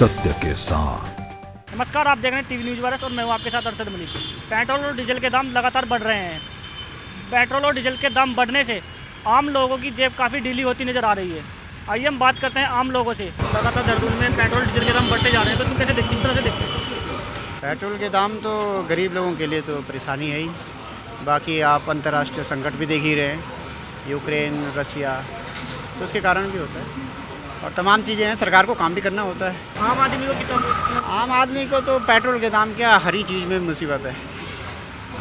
सत्य के साथ। नमस्कार, आप देख रहे हैं टीवी न्यूज़ वायरस और मैं हूं आपके साथ अरशद मलिक। पेट्रोल और डीजल के दाम लगातार बढ़ रहे हैं। पेट्रोल और डीजल के दाम बढ़ने से आम लोगों की जेब काफ़ी ढीली होती नज़र आ रही है। आइए हम बात करते हैं आम लोगों से। लगातार देहरादून में पेट्रोल डीजल के दाम बढ़ते जा रहे हैं, तो तुम कैसे देखते, किस तरह से देखते हैं? पेट्रोल के दाम तो गरीब लोगों के लिए तो परेशानी है ही। बाकी आप अंतर्राष्ट्रीय संकट भी देख ही रहे हैं, यूक्रेन, रसिया, तो उसके कारण भी होता है। और तमाम चीज़ें हैं, सरकार को काम भी करना होता है। आम आदमी को कितना? आम आदमी को तो पेट्रोल के दाम क्या, हर ही चीज़ में मुसीबत है।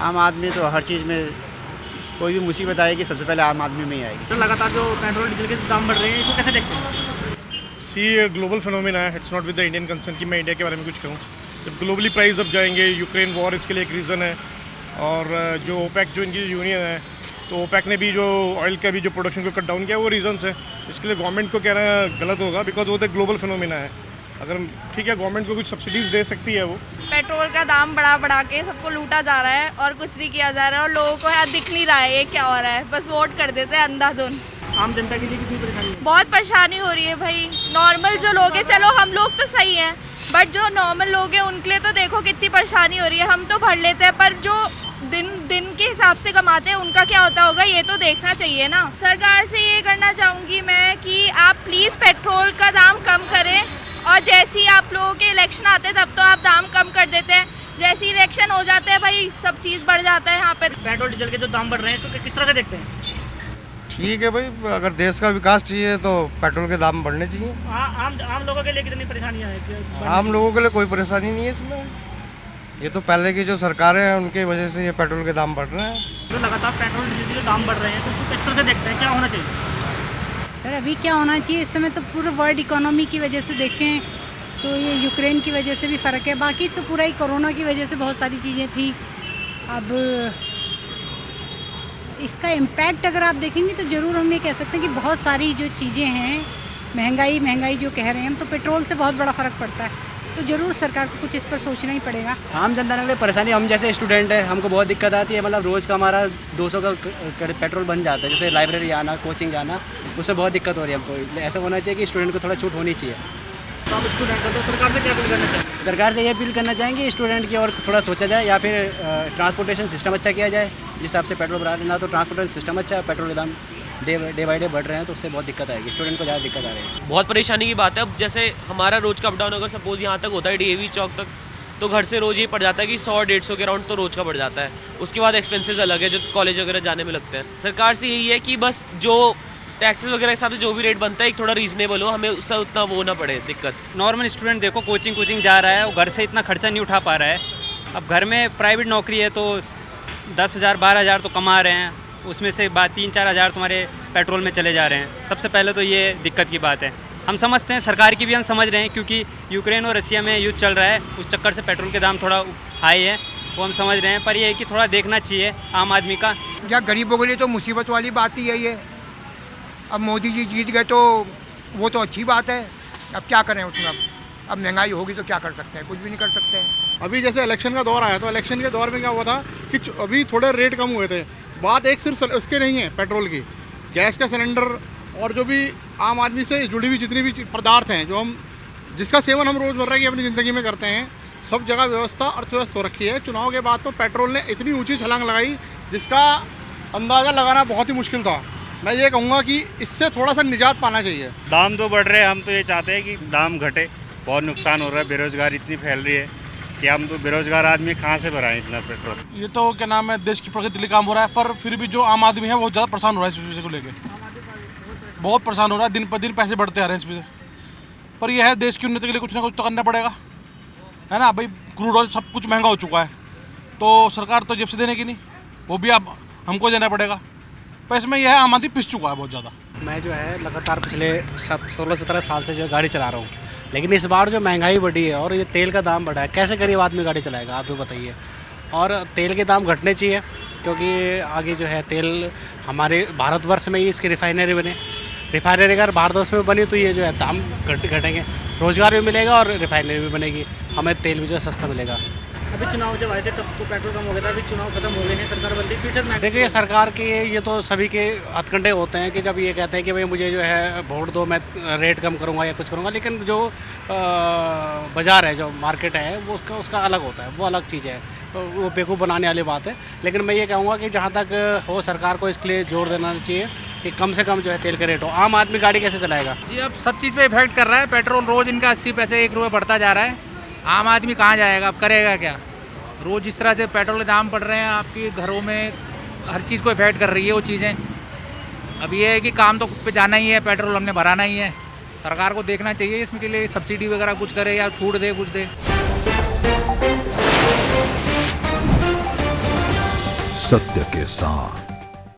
आम आदमी तो हर चीज़ में कोई भी मुसीबत आएगी सबसे पहले आम आदमी में ही आएगी। तो लगातार जो पेट्रोल डीजल के दाम बढ़ रहे हैं, इसको कैसे देखते हैं? ये ग्लोबल फिनोमेना है, it's not with the Indian concern कि मैं इंडिया के बारे में कुछ कहूँ। जब ग्लोबली प्राइस अब जाएंगे, यूक्रेन वॉर इसके लिए एक रीज़न है। और जो ओपेक जो इनकी यूनियन है, तो ओपेक ने भी जो ऑयल का भी जो प्रोडक्शन को कट डाउन किया, वो रीजंस है। इसके लिए गवर्नमेंट को कहना गलत होगा, बिकॉज वो तो ग्लोबल फिनोमेना है। अगर ठीक है, गवर्नमेंट को कुछ सब्सिडीज़ दे सकती है वो। पेट्रोल का दाम बढ़ा के सबको लूटा जा रहा है और कुछ नहीं किया जा रहा है, और लोगों को यार दिख नहीं रहा है ये क्या हो रहा है। बस वोट कर देते हैं अंधाधुन। आम जनता के लिए कितनी परेशानी है? बहुत परेशानी हो रही है भाई। नॉर्मल जो लोग हैं, चलो हम लोग तो सही हैं, बट जो नॉर्मल लोग हैं उनके लिए तो देखो कितनी परेशानी हो रही है। हम तो भर लेते हैं, पर जो दिन के हिसाब से कमाते हैं उनका क्या होता होगा, ये तो देखना चाहिए ना। सरकार से ये करना चाहूँगी मैं कि आप प्लीज़ पेट्रोल का दाम कम करें, और जैसे ही आप लोगों के इलेक्शन आते हैं तब तो आप दाम कम कर देते हैं, जैसे ही इलेक्शन हो जाते हैं भाई सब चीज़ बढ़ जाता है यहाँ पे। पेट्रोल डीजल के जो दाम बढ़ रहे हैं, इसको किस तरह से देखते हैं? ठीक है भाई, अगर देश का विकास चाहिए तो पेट्रोल के दाम बढ़ने चाहिए। आम लोगों के लिए कितनी परेशानियाँ हैं? आम लोगों के लिए कोई परेशानी नहीं है इसमें। ये तो पहले की जो सरकारें हैं उनकी वजह से ये पेट्रोल के दाम बढ़ रहे हैं। जो लगातार पेट्रोल डीजल के जो दाम बढ़ रहे हैं, तो उसको किस तरह से देखते हैं, क्या होना चाहिए? सर अभी क्या होना चाहिए, इस समय तो पूरे वर्ल्ड इकोनॉमी की वजह से देखें तो ये यूक्रेन की वजह से भी फ़र्क है। बाकी तो पूरा ही कोरोना की वजह से बहुत सारी चीज़ें थी। अब इसका इम्पैक्ट अगर आप देखेंगे तो ज़रूर हम ये कह सकते हैं कि बहुत सारी जो चीज़ें हैं, महंगाई जो कह रहे हैं हम, तो पेट्रोल से बहुत बड़ा फ़र्क पड़ता है। तो ज़रूर सरकार को कुछ इस पर सोचना ही पड़ेगा। आम जनता के लिए परेशानी, हम जैसे स्टूडेंट हैं हमको बहुत दिक्कत आती है। मतलब रोज़ का हमारा 200 का पेट्रोल बन जाता है। जैसे लाइब्रेरी जाना, कोचिंग जाना, उससे बहुत दिक्कत हो रही है हमको। ऐसा होना चाहिए कि स्टूडेंट को थोड़ा छूट होनी चाहिए। तो आप स्टूडेंट हो तो सरकार से क्या अपील करना चाहिए? सरकार से ये अपील करना चाहेंगे स्टूडेंट की और थोड़ा सोचा जाए, या फिर ट्रांसपोर्टेशन सिस्टम अच्छा किया जाए। जिस हिसाब से पेट्रोल बढ़ा लेना, तो ट्रांसपोर्टेशन सिस्टम अच्छा है, पेट्रोल के दाम डे बाई डे बढ़ रहे हैं, तो उससे बहुत दिक्कत आएगी, स्टूडेंट को ज़्यादा दिक्कत आ रही है। बहुत परेशानी की बात है। अब जैसे हमारा रोज़ का अप डाउन अगर सपोज़ यहाँ तक होता है DAV चौक तक, तो घर से रोज़ ये पड़ जाता है कि 100-150 के राउंड तो रोज़ का पड़ जाता है। उसके बाद एक्सपेंसेस अलग है जो कॉलेज वगैरह जाने में लगते हैं। सरकार से यही है कि बस जो टैक्सेस वगैरह के हिसाब से जो भी रेट बनता है, एक थोड़ा रीजनेबल हो, हमें उससे उतना वो ना पड़े दिक्कत। नॉर्मल स्टूडेंट देखो कोचिंग जा रहा है, वो घर से इतना खर्चा नहीं उठा पा रहा है। अब घर में प्राइवेट नौकरी है तो 10,000 12,000 तो कमा रहे हैं, उसमें से 3-4 हज़ार तुम्हारे पेट्रोल में चले जा रहे हैं। सबसे पहले तो ये दिक्कत की बात है। हम समझते हैं, सरकार की भी हम समझ रहे हैं, क्योंकि यूक्रेन और रसिया में युद्ध चल रहा है, उस चक्कर से पेट्रोल के दाम थोड़ा हाई है, वो हम समझ रहे हैं। पर ये है कि थोड़ा देखना चाहिए आम आदमी का। क्या गरीबों के लिए तो मुसीबत वाली बात ही यही है। अब मोदी जी जीत गए तो वो तो अच्छी बात है, अब क्या करें उसमें। अब महंगाई होगी तो क्या कर सकते हैं, कुछ भी नहीं कर सकते हैं। अभी जैसे इलेक्शन का दौर आया, तो इलेक्शन के दौर में क्या हुआ था कि अभी थोड़े रेट कम हुए थे। बात एक सिर्फ उसके नहीं है, पेट्रोल की, गैस का सिलेंडर और जो भी आम आदमी से जुड़ी हुई जितनी भी पदार्थ हैं, जो जिसका सेवन हम रोज़मर्रा की अपनी ज़िंदगी में करते हैं, सब जगह व्यवस्था अर्थव्यस्त हो रखी है। चुनाव के बाद तो पेट्रोल ने इतनी ऊंची छलांग लगाई जिसका अंदाज़ा लगाना बहुत ही मुश्किल था। मैं ये कहूँगा कि इससे थोड़ा सा निजात पाना चाहिए। दाम तो बढ़ रहे हैं, हम तो ये चाहते हैं कि दाम घटे। बहुत नुकसान हो रहा है, बेरोज़गारी इतनी फैल रही है कि हम तो बेरोज़गार आदमी कहाँ से भराएं इतना पेट्रोल। ये तो क्या नाम है, देश की प्रगति के लिए काम हो रहा है, पर फिर भी जो आम आदमी है बहुत ज़्यादा परेशान हो रहा है इस विषय को लेकर। बहुत परेशान हो रहा है, दिन पर दिन पैसे बढ़ते आ रहे हैं इस वजह। पर यह है, देश की उन्नति के लिए कुछ ना कुछ तो करना पड़ेगा, है ना भाई। क्रूड ऑयल सब कुछ महंगा हो चुका है, तो सरकार तो जेब से देने की नहीं, वो भी आप हमको देना पड़ेगा। पर इसमें यह है, आम आदमी पिस चुका है बहुत ज़्यादा। मैं जो है लगातार पिछले 16-17 साल से जो है गाड़ी चला रहा हूँ, लेकिन इस बार जो महंगाई बढ़ी है और ये तेल का दाम बढ़ा है, कैसे गरीब आदमी गाड़ी चलाएगा, आप भी बताइए। और तेल के दाम घटने चाहिए, क्योंकि आगे जो है तेल हमारे भारतवर्ष में ही इसकी रिफाइनरी बने। रिफाइनरी अगर भारतवर्ष में बनी तो ये जो है दाम घटेंगे, रोज़गार भी मिलेगा और रिफाइनरी भी बनेगी, हमें तेल भी जो है सस्ता मिलेगा। अभी चुनाव जब आए थे तब तो पेट्रोल कम हो गया था, अभी चुनाव खत्म हो गए हैं, सरकार बदली, फिर से देखिए सरकार के ये तो सभी के हथकंडे होते हैं कि जब ये कहते हैं कि भाई मुझे जो है वोट दो, मैं रेट कम करूँगा या कुछ करूँगा, लेकिन जो बाज़ार है, जो मार्केट है, वो उसका अलग होता है, वो अलग चीज़ है, वो बेवकूफ़ बनाने वाली बात है। लेकिन मैं ये कहूँगा कि जहाँ तक हो सरकार को इसके लिए जोर देना चाहिए कि कम से कम जो है तेल का रेट हो। आम आदमी गाड़ी कैसे चलाएगा? जी अब सब चीज़ पे इफेक्ट कर रहा है, पेट्रोल रोज़ इनका 80 पैसे 1 रुपये बढ़ता जा रहा है, आम आदमी कहाँ जाएगा, अब करेगा क्या? रोज़ जिस तरह से पेट्रोल के दाम बढ़ रहे हैं, आपकी घरों में हर चीज़ को इफेक्ट कर रही है वो चीज़ें। अब ये है कि काम तो पे जाना ही है, पेट्रोल हमने भराना ही है, सरकार को देखना चाहिए इसमें के लिए सब्सिडी वगैरह कुछ करे या छूट दे, कुछ दे। सत्य के साथ